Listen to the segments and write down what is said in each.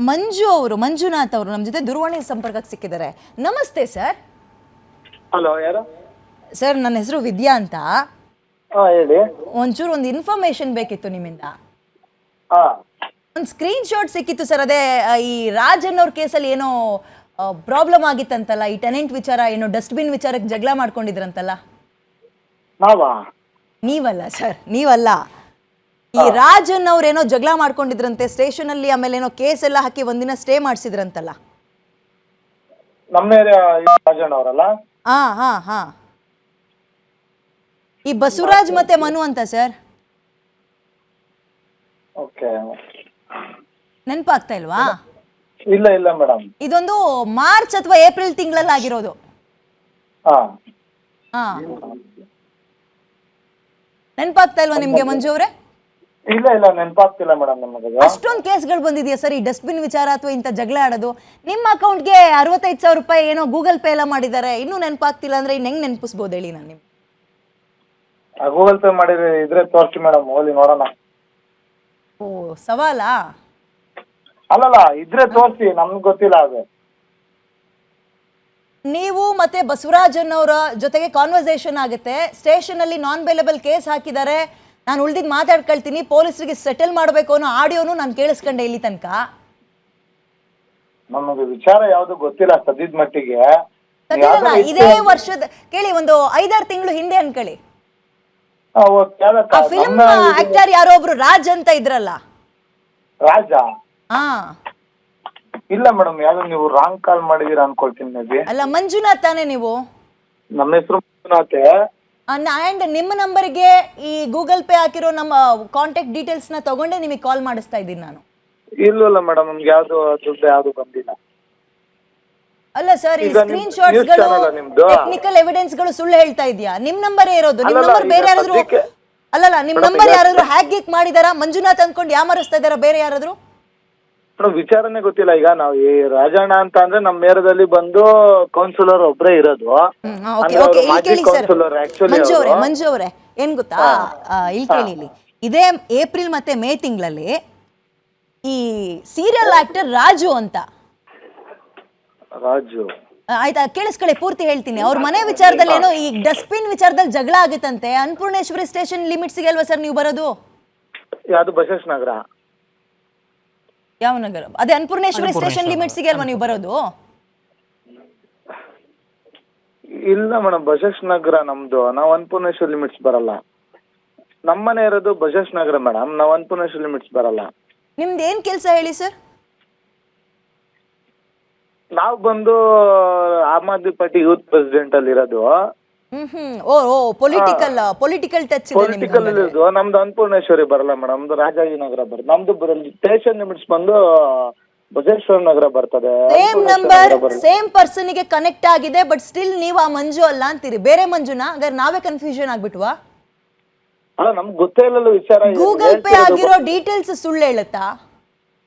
ಮಂಜುನಾಥ್ ಅವರು ನಮ್ಮ ಜೊತೆ ದೂರವಾಣಿ ಸಂಪರ್ಕಕ್ಕೆ ಸಿಕ್ಕಿದ್ದಾರೆ. ನಮಸ್ತೆ ಸರ್. ಹಲೋ, ಯಾರು ಸರ್? ನನ್ನ ಹೆಸರು ವಿದ್ಯಾ ಅಂತ. ಹೇಳಿ. ಒಂಚೂರು ಒಂದು ಇನ್ಫಾರ್ಮೇಶನ್ ಬೇಕಿತ್ತು ನಿಮ್ಮಿಂದ. ಒಂದು ಸ್ಕ್ರೀನ್ ಶಾಟ್ ಸಿಕ್ಕಿತ್ತು ಸರ್. ಅದೇ ಈ ರಾಜನ್ ಅವ್ರ ಕೇಸಲ್ಲಿ ಏನೋ ಪ್ರಾಬ್ಲಮ್ ಆಗಿತ್ತಂತಲ್ಲ, ಈ ಟೆನೆಂಟ್ ವಿಚಾರ, ಏನೋ ಡಸ್ಟ್ಬಿನ್ ವಿಚಾರಕ್ಕೆ ಜಗಳ ಮಾಡ್ಕೊಂಡಿದ್ರಂತಲ್ಲ. ನೀವಲ್ಲ ಸರ್, ನೀವಲ್ಲ. ಈ ರಾಜನ್ ಅವ್ರೇನೋ ಜಗಳ ಮಾಡ್ಕೊಂಡಿದ್ರಂತೆ ಸ್ಟೇಷನ್ ಅಲ್ಲಿ, ಆಮೇಲೆ ಏನೋ ಕೇಸ್ ಎಲ್ಲ ಹಾಕಿ ಒಂದಿನ ಸ್ಟೇ ಮಾಡಿಸಿದ್ರಂತಲ್ಲ. ನಮ್ಮ ರಾಜನ್ ಅವರಲ್ಲ? ಹಾ. ಈ ಬಸವರಾಜ್ ಮತ್ತೆ ಮನು ಅಂತ ಸರ್. ಓಕೆ. ನೆನಪಾಗ್ತಾ ಇಲ್ವಾ? ಇಲ್ಲ ಮೇಡಮ್. ಇದೊಂದು ಮಾರ್ಚ್ ಅಥವಾ ಏಪ್ರಿಲ್ ತಿಂಗಳಲ್ಲಿ ಆಗಿರೋದು. ಹಾ, ನೆನಪಾಗ್ತಾ ಇಲ್ವಾ ನಿಮ್ಗೆ ಮಂಜು ಅವರೇ? ಇಲ್ಲ ನೆನಪಾಗ್ತಿಲ್ಲ ಮೇಡಮ್ ನಮಗೆ. ಅಷ್ಟೊಂದು ಕೇಸ್ಗಳು ಬಂದಿದೆಯಾ ಸರ್ ಈ ಡಸ್ಟ್ಬಿನ್ ವಿಚಾರ ಅಥವಾ ಇಂಥ ಜಗಳ ಆಡೋದು? ನಿಮ್ಮ ಅಕೌಂಟ್ಗೆ 65,000 ರೂಪಾಯಿ ಏನೋ ಗೂಗಲ್ ಪೇ ಎಲ್ಲ ಮಾಡಿದ್ದಾರೆ, ಇನ್ನೂ ನೆನಪಾಗ್ತಿಲ್ಲ ಅಂದ್ರೆ ಇನ್ನು ಹೆಂಗ್ ನೆನಪಿಸ್ಬೋದು ಹೇಳಿ? ನಾನು ನಿಮ್ಗೆ ಗೂಗಲ್ ಪೇ ಮಾಡಿದ್ರೆ ಇದ್ರೆ ತೋರಿಸಿ ಮೇಡಮ್, ಹೋಗಿ ನೋಡೋಣ. ಓ, ಸವಾಲಾ? ಅಲ್ಲಲ್ಲ, ಇದ್ರೆ ತೋರಿಸಿ, ನಮ್ಗೆ ಗೊತ್ತಿಲ್ಲ ಅದು. ನೀವು ಮತ್ತೆ ಬಸವರಾಜನ್ ಅವರ ಜೊತೆಗೆ ಕಾನ್ವರ್ಸೇಷನ್ ಆಗುತ್ತೆ. ಸ್ಟೇಷನ್ ಅಲ್ಲಿ ನಾನ್ ಬೇಲೆಬಲ್ ಕೇಸ್ ಹಾಕಿದ್ದಾರೆ, ನಾನು ಉಳ್ದಿದ್ ಮಾತಾಡ್ಕೊಳ್ತೀನಿ, ಪೊಲೀಸರಿಗೆ ಸೆಟಲ್ ಮಾಡಬೇಕು ಅನ್ನೋ ಆಡಿಯೋನು ನಾನು ಕೇಳಿಸ್ಕೊಂಡೆ ಇಲ್ಲಿ ತನಕ. ನಮಗೆ ವಿಚಾರ ಯಾವ್ದು ಗೊತ್ತಿಲ್ಲ ಸದ್ಯದ ಮಟ್ಟಿಗೆ. ಇದೇ ವರ್ಷದ ಕೇಳಿ, ಒಂದು 5-6 ತಿಂಗಳು ಹಿಂದೆ ಅನ್ಕೊಳ್ಳಿ. ಆ ಫಿಲ್ಮ್ ಆಕ್ಟರ್ ಯಾರೋ ಒಬ್ರು ರಾಜ್ ಅಂತ ಇದ್ರಲ್ಲ. ರಾಜ? ಇಲ್ಲ ಮೇಡಮ್, ಯಾವ್ದು ನೀವು ರಾಂಗ್ ಕಾಲ್ ಮಾಡಿದೀರಾ ಅನ್ಕೊಳ್ತೀನಿ. ಮೇಬಿ. ಅಲ್ಲ, ಮಂಜುನಾಥ್ ತಾನೇ ನೀವು? ನಮ್ಮ ಹೆಸರು ಮಂಜುನಾಥೆ. ಅಂಡ್ ನಿಮ್ಮ ನಂಬರ್ಗೆ ಈ ಗೂಗಲ್ ಪೇ ಹಾಕಿರೋ ನಮ್ಮ ಕಾಂಟ್ಯಾಕ್ಟ್ ಡೀಟೇಲ್ಸ್ ನ ತಗೊಂಡೆ ನಿಮಗೆ ಕಾಲ್ ಮಾಡಿಸ್ತಾ ಇದ್ದೀನಿ ನಾನು. ಇಲ್ಲ ಮೇಡಮ್, ನಮ್ಗೆ ಯಾವ್ದು ದುಡ್ಡು ಯಾವ್ದು ಬಂದಿಲ್ಲ. ಅಲ್ಲ ಸರ್, ಈ ಸ್ಕ್ರೀನ್ ಶಾಟ್ಸ್ ಗಳು, ಟೆಕ್ನಿಕಲ್ ಎವಿಡೆನ್ಸ್ ಗಳು ಸುಳ್ಳು ಹೇಳ್ತಾ ಇದೆಯಾ? ನಿಮ್ ನಂಬರ್ ಇರೋದು, ನಿಮ್ ನಂಬರ್ ಬೇರೆ ಯಾರಾದ್ರೂ? ಅಲ್ಲಲ್ಲ, ನಿಮ್ ನಂಬರ್ ಯಾರಾದ್ರೂ ಹ್ಯಾಕ್ ಗೀಕ್ ಮಾಡಿದಾರಾ? ಮಂಜುನಾಥ್ ಅನ್ಕೊಂಡು ಯಾಮಾರಿಸ್ತಾ ಇದಾರಾ ಬೇರೆ ಯಾರಾದ್ರೂ? ವಿಚಾರನೇ ಗೊತ್ತಿಲ್ಲ. ಈಗ ನಾವು ಈ ರಾಜಣ್ಣ ಅಂತ ಅಂದ್ರೆ ನಮ್ಮ ಏರಿಯಾದಲ್ಲಿ ಬಂದು ಕೌನ್ಸಿಲರ್ ಒಬ್ರೇ ಇರೋದು. ಮಂಜು ಅವರೇ, ಏನ್ ಗೊತ್ತಾ, ಇಲ್ಲಿ ಕೇಳಿ, ಇಲ್ಲಿ ಇದೇ ಏಪ್ರಿಲ್ ಮತ್ತೆ ಮೇ ತಿಂಗಳಲ್ಲಿ ಈ ಸೀರಿಯಲ್ ಆಕ್ಟರ್ ರಾಜು ಅಂತ. ರಾಜು? ಆಯ್ತಾ, ಕೇಳಿಸ್ಕೊಳ್ಳಿ, ಪೂರ್ತಿ ಹೇಳ್ತೀನಿ. ಅವ್ರ ಮನೆ ವಿಚಾರದಲ್ಲಿ ಏನೋ ಈ ಡಸ್ಟ್ಬಿನ್ ವಿಚಾರದಲ್ಲಿ ಜಗಳ ಆಗುತ್ತಂತೆ. ಅನ್ನಪೂರ್ಣೇಶ್ವರಿ ಸ್ಟೇಷನ್ ಲಿಮಿಟ್ಸ್ಗೆ ಅಲ್ವಾ ಸರ್ ನೀವು ಬರೋದು? ಯಾವ್ದು? ಬಸವೇಶ್ ನಗರ? ಯಾವ ನಗರ? ಅದೇ ಅನ್ನಪೂರ್ಣೇಶ್ವರಿ ಸ್ಟೇಷನ್ ಲಿಮಿಟ್ಸ್ಗೆ ಅಲ್ವಾ ನೀವು ಬರೋದು? ಇಲ್ಲ ಮೇಡಮ್, ಬಸವೇಶ್ ನಗರ ನಮ್ದು. ನಾವು ಅನ್ನಪೂರ್ಣೇಶ್ವರಿ ಲಿಮಿಟ್ಸ್ ಬರಲ್ಲ. ನಮ್ಮನೆ ಇರೋದು ಬಸವೇಶ್ ನಗರ ಮೇಡಮ್, ನಾವು ಅನ್ನಪೂರ್ಣೇಶ್ವರಿ ಲಿಮಿಟ್ಸ್ ಬರಲ್ಲ. ನಿಮ್ದು ಏನ್ ಕೆಲಸ ಹೇಳಿ ಸರ್? ನಾವು ಬಂದು Aam Aadmi party youth president ಅಲ್ಲಿ ಇರೋದು. ಪೊಲಿಟಿಕಲ್ ಟಚ್ ಇದೆ ನಿಮ್ದು. ನಮ್ದು ಅನ್ನಪೂರ್ಣೇಶ್ವರಿ ಬರಲ್ಲ ಮೇಡಮ್, ನಮ್ದು ರಾಜಾಜಿನಗರ ಬರುತ್ತೆ. ನಮ್ದು ಸ್ಟೇಷನ್ ಲಿಮಿಟ್ಸ್ ಬಂದು ಬಸವೇಶ್ವರ ನಗರ ಬರ್ತದೆ. ಸೇಮ್ ನಂಬರ್, ಸೇಮ್ ಪರ್ಸನ್ ಗೆ ಕನೆಕ್ಟ್ ಆಗಿದೆ, ಬಟ್ ಸ್ಟಿಲ್ ನೀವು ಆ ಮಂಜು ಅಲ್ಲ ಅಂತೀರಿ. ಬೇರೆ ಮಂಜುನಾ? ಹಾಗಾದ್ರೆ ನಾವೇ ಕನ್ಫ್ಯೂಷನ್ ಆಗ್ಬಿಟ್ವಾ? ಅಲ್ಲ, ನಮ್ಗೆ ಗೊತ್ತೇ ಇಲ್ಲ ವಿಚಾರ. ಗೂಗಲ್ ಪೇ ಆಗಿರೋ ಡೀಟೇಲ್ಸ್ ಸುಳ್ಳು ಹೇಳುತ್ತಾ?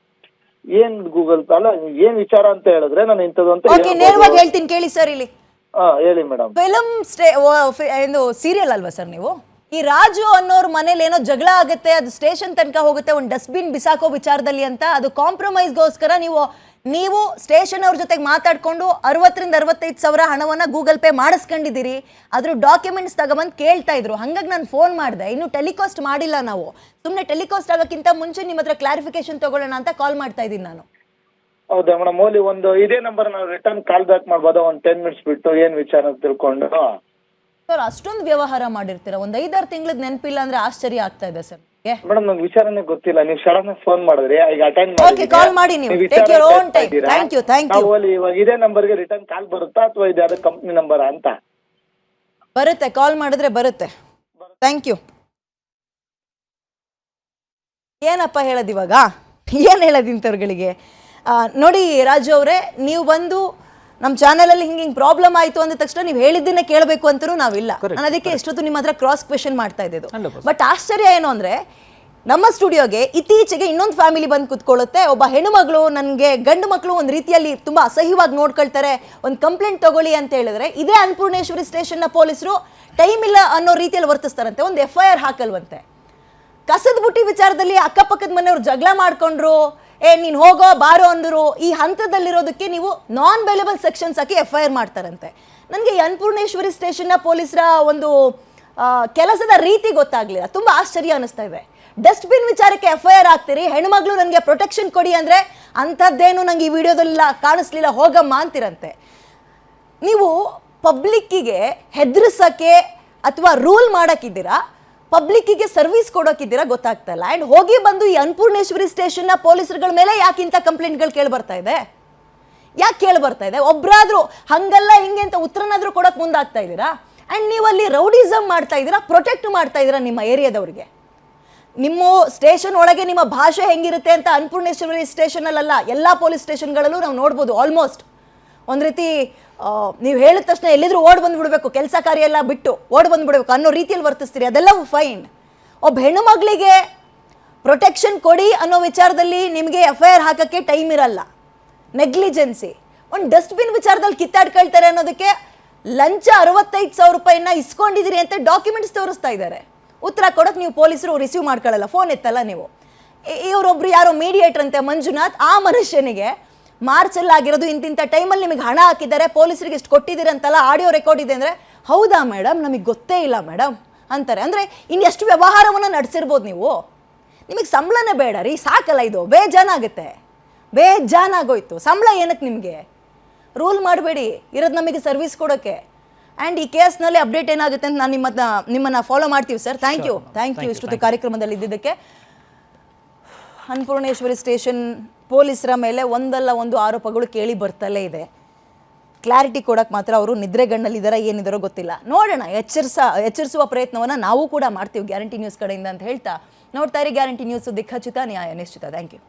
ಏನ್ ಗೂಗಲ್ ಪೇ? ಅಲ್ಲ, ಏನ್ ವಿಚಾರ ಅಂತ ಹೇಳಿದ್ರೆ ನಾನು ಇಂಥದ್ದು ಅಂತ ನೇರವಾಗಿ ಹೇಳ್ತೀನಿ ಕೇಳಿ ಸರ್. ಇಲ್ಲಿ ಹೇಳಿ ಮೇಡಮ್. ಫಿಲಂ ಸೀರಿಯಲ್ ಅಲ್ವಾ ಸರ್ ನೀವು? ಈ ರಾಜು ಅನ್ನೋರ್ ಮನೇಲಿ ಏನೋ ಜಗಳ ಆಗುತ್ತೆ, ಅದು ಸ್ಟೇಷನ್ ತನಕ ಹೋಗುತ್ತೆ, ಒಂದು ಡಸ್ಟ್ಬಿನ್ ಬಿಸಾಕೋ ವಿಚಾರದಲ್ಲಿ ಅಂತ. ಅದು ಕಾಂಪ್ರಮೈಸ್ಗೋಸ್ಕರ ನೀವು ಸ್ಟೇಷನ್ ಅವ್ರ ಜೊತೆಗೆ ಮಾತಾಡ್ಕೊಂಡು 60,000-65,000 ಹಣವನ್ನ ಗೂಗಲ್ ಪೇ ಮಾಡಿಸ್ಕೊಂಡಿದ್ದೀರಿ. ಅದ್ರ ಡಾಕ್ಯುಮೆಂಟ್ಸ್ ತಗೊಂಬಂದು ಕೇಳ್ತಾ ಇದ್ರು. ಹಂಗಾಗಿ ನಾನು ಫೋನ್ ಮಾಡಿದೆ. ಇನ್ನು ಟೆಲಿಕಾಸ್ಟ್ ಮಾಡಿಲ್ಲ ನಾವು. ಸುಮ್ಮನೆ ಟೆಲಿಕಾಸ್ಟ್ ಆಗೋಕ್ಕಿಂತ ಮುಂಚೆ ನಿಮ್ಮ ಹತ್ರ ಕ್ಲಾರಿಫಿಕೇಶನ್ ತಗೊಳ್ಳೋಣ ಅಂತ ಕಾಲ್ ಮಾಡ್ತಾ ಇದ್ದೀನಿ ನಾನು. ಹೌದಾ ಮೇಡಮ್? ಓಲಿ ಒಂದು ಇದೇ ನಂಬರ್ ನಾವು ರಿಟರ್ನ್ ಕಾಲ್ ಬ್ಯಾಕ್ ಮಾಡ್ಬೋದಾ? ಒಂದು 10 ಮಿನಿಟ್ಸ್ ಬಿಟ್ಟು ಏನ್ ವಿಚಾರ ತಿಳ್ಕೊಂಡು. ಸರ್, ಅಷ್ಟೊಂದು ವ್ಯವಹಾರ ಮಾಡಿರ್ತೀರಾ, ಒಂದು 5-6 ತಿಂಗಳದ್ ನೆನಪಿಲ್ಲ ಅಂದ್ರೆ ಆಶ್ಚರ್ಯ ಆಗ್ತಾ ಇದೆ ಸರ್. ಮೇಡಮ್, ನಂಗೆ ವಿಚಾರನೇ ಗೊತ್ತಿಲ್ಲ. ನೀವು ಸಡನ್ ಫೋನ್ ಮಾಡಿದ್ರಿ, ಈಗ ಅಟೆಂಡ್ ಮಾಡಿ. ಕಾಲ್ ಮಾಡಿ ನೀವು. Take your own time. Thank you. ಇವಾಗ ಇದೇ ನಂಬರ್ಗೆ ರಿಟರ್ನ್ ಕಾಲ್ ಬರುತ್ತಾ ಅಥವಾ ಇದು ಯಾವ್ದು ಕಂಪ್ನಿ ನಂಬರ್ ಅಂತ? ಬರುತ್ತೆ, ಕಾಲ್ ಮಾಡಿದ್ರೆ ಬರುತ್ತೆ. Thank you. ಏನಪ್ಪ ಹೇಳೋದು ಇವಾಗ? ಏನು ಹೇಳೋದು ಇಂಥವ್ರುಗಳಿಗೆ? ನೋಡಿ ರಾಜು ಅವರೇ, ನೀವು ಬಂದು ನಮ್ಮ ಚಾನಲಲ್ಲಿ ಹಿಂಗೆ ಪ್ರಾಬ್ಲಮ್ ಆಯಿತು ಅಂದ ತಕ್ಷಣ ನೀವು ಹೇಳಿದ್ದನ್ನ ಕೇಳಬೇಕು ಅಂತಲೂ ನಾವಿಲ್ಲ. ನಾನು ಅದಕ್ಕೆ ಎಷ್ಟೊತ್ತು ನಿಮ್ಮ ಹತ್ರ ಕ್ರಾಸ್ ಕ್ವೆಶನ್ ಮಾಡ್ತಾ ಇದ್ದಿದ್ದು. ಬಟ್ ಆಶ್ಚರ್ಯ ಏನು ಅಂದರೆ, ನಮ್ಮ ಸ್ಟುಡಿಯೋಗೆ ಇತ್ತೀಚೆಗೆ ಇನ್ನೊಂದು ಫ್ಯಾಮಿಲಿ ಬಂದು ಕೂತ್ಕೊಳ್ಳುತ್ತೆ. ಒಬ್ಬ ಹೆಣ್ಣುಮಗಳು, ನನಗೆ ಗಂಡು ಮಕ್ಕಳು ಒಂದು ರೀತಿಯಲ್ಲಿ ತುಂಬ ಅಸಹ್ಯವಾಗಿ ನೋಡ್ಕೊಳ್ತಾರೆ, ಒಂದು ಕಂಪ್ಲೇಂಟ್ ತಗೊಳ್ಳಿ ಅಂತ ಹೇಳಿದ್ರೆ ಇದೇ ಅನ್ನಪೂರ್ಣೇಶ್ವರಿ ಸ್ಟೇಷನ್ನ ಪೊಲೀಸರು ಟೈಮ್ ಇಲ್ಲ ಅನ್ನೋ ರೀತಿಯಲ್ಲಿ ವರ್ತಿಸ್ತಾರಂತೆ, ಒಂದು FIR ಹಾಕಲ್ವಂತೆ. ಕಸದ ಬುಟ್ಟಿ ವಿಚಾರದಲ್ಲಿ ಅಕ್ಕಪಕ್ಕದ ಮನೆಯವ್ರು ಜಗಳ ಮಾಡ್ಕೊಂಡ್ರು, ನೀನು ಹೋಗೋ ಬಾರೋ ಅಂದರು ಈ ಹಂತದಲ್ಲಿರೋದಕ್ಕೆ ನೀವು ನಾನ್ ಬೇಲೆಬಲ್ ಸೆಕ್ಷನ್ಸ್ ಹಾಕಿ FIR ಮಾಡ್ತಾರಂತೆ. ನನಗೆ ಈ ಅನ್ನಪೂರ್ಣೇಶ್ವರಿ ಸ್ಟೇಷನ್ನ ಪೊಲೀಸರ ಒಂದು ಕೆಲಸದ ರೀತಿ ಗೊತ್ತಾಗ್ಲಿಲ್ಲ, ತುಂಬ ಆಶ್ಚರ್ಯ ಅನಿಸ್ತಾ ಇದೆ. ಡಸ್ಟ್ಬಿನ್ ವಿಚಾರಕ್ಕೆ FIR ಆಗ್ತೀರಿ, ಹೆಣ್ಮಗಳು ನನಗೆ ಪ್ರೊಟೆಕ್ಷನ್ ಕೊಡಿ ಅಂದರೆ ಅಂಥದ್ದೇನು ನಂಗೆ ಈ ವಿಡಿಯೋದಲ್ಲಿ ಕಾಣಿಸ್ಲಿಲ್ಲ ಹೋಗಮ್ಮ ಅಂತಿರಂತೆ. ನೀವು ಪಬ್ಲಿಕ್ಕಿಗೆ ಹೆದರ್ಸಕ್ಕೆ ಅಥವಾ ರೂಲ್ ಮಾಡೋಕ್ಕಿದ್ದೀರಾ, ಪಬ್ಲಿಕ್ಕಿಗೆ ಸರ್ವಿಸ್ ಕೊಡೋಕ್ಕಿದ್ದೀರಾ ಗೊತ್ತಾಗ್ತಾ ಇಲ್ಲ. ಆ್ಯಂಡ್ ಹೋಗಿ ಬಂದು ಈ ಅನ್ನಪೂರ್ಣೇಶ್ವರಿ ಸ್ಟೇಷನ್ನ ಪೊಲೀಸರುಗಳ ಮೇಲೆ ಯಾಕಿಂತ ಕಂಪ್ಲೇಂಟ್ಗಳು ಕೇಳಿಬರ್ತಾ ಇದೆ? ಯಾಕೆ ಕೇಳಿಬರ್ತಾ ಇದೆ? ಒಬ್ಬರಾದರೂ ಹಂಗಲ್ಲ ಹಿಂಗೆ ಅಂತ ಉತ್ತರನಾದರೂ ಕೊಡೋಕೆ ಮುಂದಾಗ್ತಾ ಇದ್ದೀರಾ? ಆ್ಯಂಡ್ ನೀವು ಅಲ್ಲಿ ರೌಡಿಸಮ್ ಮಾಡ್ತಾ ಇದ್ದೀರಾ, ಪ್ರೊಟೆಕ್ಟ್ ಮಾಡ್ತಾ ಇದ್ದೀರಾ ನಿಮ್ಮ ಏರಿಯಾದವ್ರಿಗೆ. ನಿಮ್ಮ ಸ್ಟೇಷನ್ ಒಳಗೆ ನಿಮ್ಮ ಭಾಷೆ ಹೆಂಗಿರುತ್ತೆ ಅಂತ ಅನ್ನಪೂರ್ಣೇಶ್ವರಿ ಸ್ಟೇಷನಲ್ಲ, ಎಲ್ಲ ಪೊಲೀಸ್ ಸ್ಟೇಷನ್ಗಳಲ್ಲೂ ನಾವು ನೋಡ್ಬೋದು. ಆಲ್ಮೋಸ್ಟ್ ಒಂದು ರೀತಿ ನೀವು ಹೇಳಿದ ತಕ್ಷಣ ಎಲ್ಲಿದ್ರೂ ಓಡ್ ಬಂದುಬಿಡ್ಬೇಕು, ಕೆಲಸ ಕಾರ್ಯ ಎಲ್ಲ ಬಿಟ್ಟು ಓಡ್ ಬಂದುಬಿಡ್ಬೇಕು ಅನ್ನೋ ರೀತಿಯಲ್ಲಿ ವರ್ತಿಸ್ತೀರಿ, ಅದೆಲ್ಲವೂ ಫೈನ್. ಒಬ್ಬ ಹೆಣ್ಣು ಮಗಳಿಗೆ ಪ್ರೊಟೆಕ್ಷನ್ ಕೊಡಿ ಅನ್ನೋ ವಿಚಾರದಲ್ಲಿ ನಿಮಗೆ FIR ಹಾಕೋಕ್ಕೆ ಟೈಮ್ ಇರಲ್ಲ, ನೆಗ್ಲಿಜೆನ್ಸಿ. ಒಂದು ಡಸ್ಟ್ಬಿನ್ ವಿಚಾರದಲ್ಲಿ ಕಿತ್ತಾಡ್ಕೊಳ್ತಾರೆ ಅನ್ನೋದಕ್ಕೆ ಲಂಚ 65,000 ರೂಪಾಯಿನ ಇಸ್ಕೊಂಡಿದ್ದೀರಿ ಅಂತ ಡಾಕ್ಯುಮೆಂಟ್ಸ್ ತೋರಿಸ್ತಾ ಇದ್ದಾರೆ. ಉತ್ತರ ಕೊಡೋಕೆ ನೀವು ಪೊಲೀಸರು ರಿಸೀವ್ ಮಾಡ್ಕೊಳ್ಳಲ್ಲ, ಫೋನ್ ಎತ್ತಲ್ಲ ನೀವು. ಇವರೊಬ್ರು ಯಾರೋ ಮೀಡಿಯೇಟರ್ ಅಂತೆ ಮಂಜುನಾಥ್, ಆ ಮನುಷ್ಯನಿಗೆ ಮಾರ್ಚಲ್ಲಿ ಆಗಿರೋದು ಇಂತಿಂಥ ಟೈಮಲ್ಲಿ ನಿಮಗೆ ಹಣ ಹಾಕಿದ್ದಾರೆ, ಪೊಲೀಸರಿಗೆ ಇಷ್ಟು ಕೊಟ್ಟಿದ್ದೀರಿ ಅಂತಲ್ಲ, ಆಡಿಯೋ ರೆಕಾರ್ಡ್ ಇದೆ ಅಂದರೆ ಹೌದಾ ಮೇಡಮ್ ನಮಗೆ ಗೊತ್ತೇ ಇಲ್ಲ ಮೇಡಮ್ ಅಂತಾರೆ. ಅಂದರೆ ಇನ್ನೆಷ್ಟು ವ್ಯವಹಾರವನ್ನು ನಡೆಸಿರ್ಬೋದು ನೀವು. ನಿಮಗೆ ಸಂಬಳನೇ ಬೇಡ ರೀ, ಸಾಕಲ್ಲ, ಇದು ಬೇಜಾನಾಗುತ್ತೆ, ಬೇಜಾನಾಗೋಯ್ತು. ಸಂಬಳ ಏನಕ್ಕೆ ನಿಮಗೆ? ರೂಲ್ ಮಾಡಬೇಡಿ, ಇರೋದು ನಮಗೆ ಸರ್ವಿಸ್ ಕೊಡೋಕ್ಕೆ. ಆ್ಯಂಡ್ ಈ ಕೇಸ್ನಲ್ಲಿ ಅಪ್ಡೇಟ್ ಏನಾಗುತ್ತೆ ಅಂತ ನಾನು ನಿಮ್ಮನ್ನು ಫಾಲೋ ಮಾಡ್ತೀವಿ ಸರ್. ಥ್ಯಾಂಕ್ ಯು ಇಷ್ಟೊತ್ತು ಕಾರ್ಯಕ್ರಮದಲ್ಲಿ ಇದ್ದಿದ್ದಕ್ಕೆ. ಅನ್ನಪೂರ್ಣೇಶ್ವರಿ ಸ್ಟೇಷನ್ ಪೊಲೀಸರ ಮೇಲೆ ಒಂದಲ್ಲ ಒಂದು ಆರೋಪಗಳು ಕೇಳಿ ಬರ್ತಲೇ ಇದೆ. ಕ್ಲಾರಿಟಿ ಕೊಡೋಕ್ಕೆ ಮಾತ್ರ ಅವರು ನಿದ್ರೆಗಣ್ಣಲ್ಲಿದ್ದಾರಾ ಏನಿದಾರೋ ಗೊತ್ತಿಲ್ಲ. ನೋಡೋಣ, ಎಚ್ಚರಿಸುವ ಪ್ರಯತ್ನವನ್ನು ನಾವು ಕೂಡ ಮಾಡ್ತೀವಿ ಗ್ಯಾರಂಟಿ ನ್ಯೂಸ್ ಕಡೆಯಿಂದ ಅಂತ ಹೇಳ್ತಾ, ನೋಡ್ತಾ ಇರಿ ಗ್ಯಾರಂಟಿ ನ್ಯೂಸ್, ದಿಕ್ಖಚಿತ ನ್ಯಾಯ ನಿಶ್ಚಿತ. Thank you.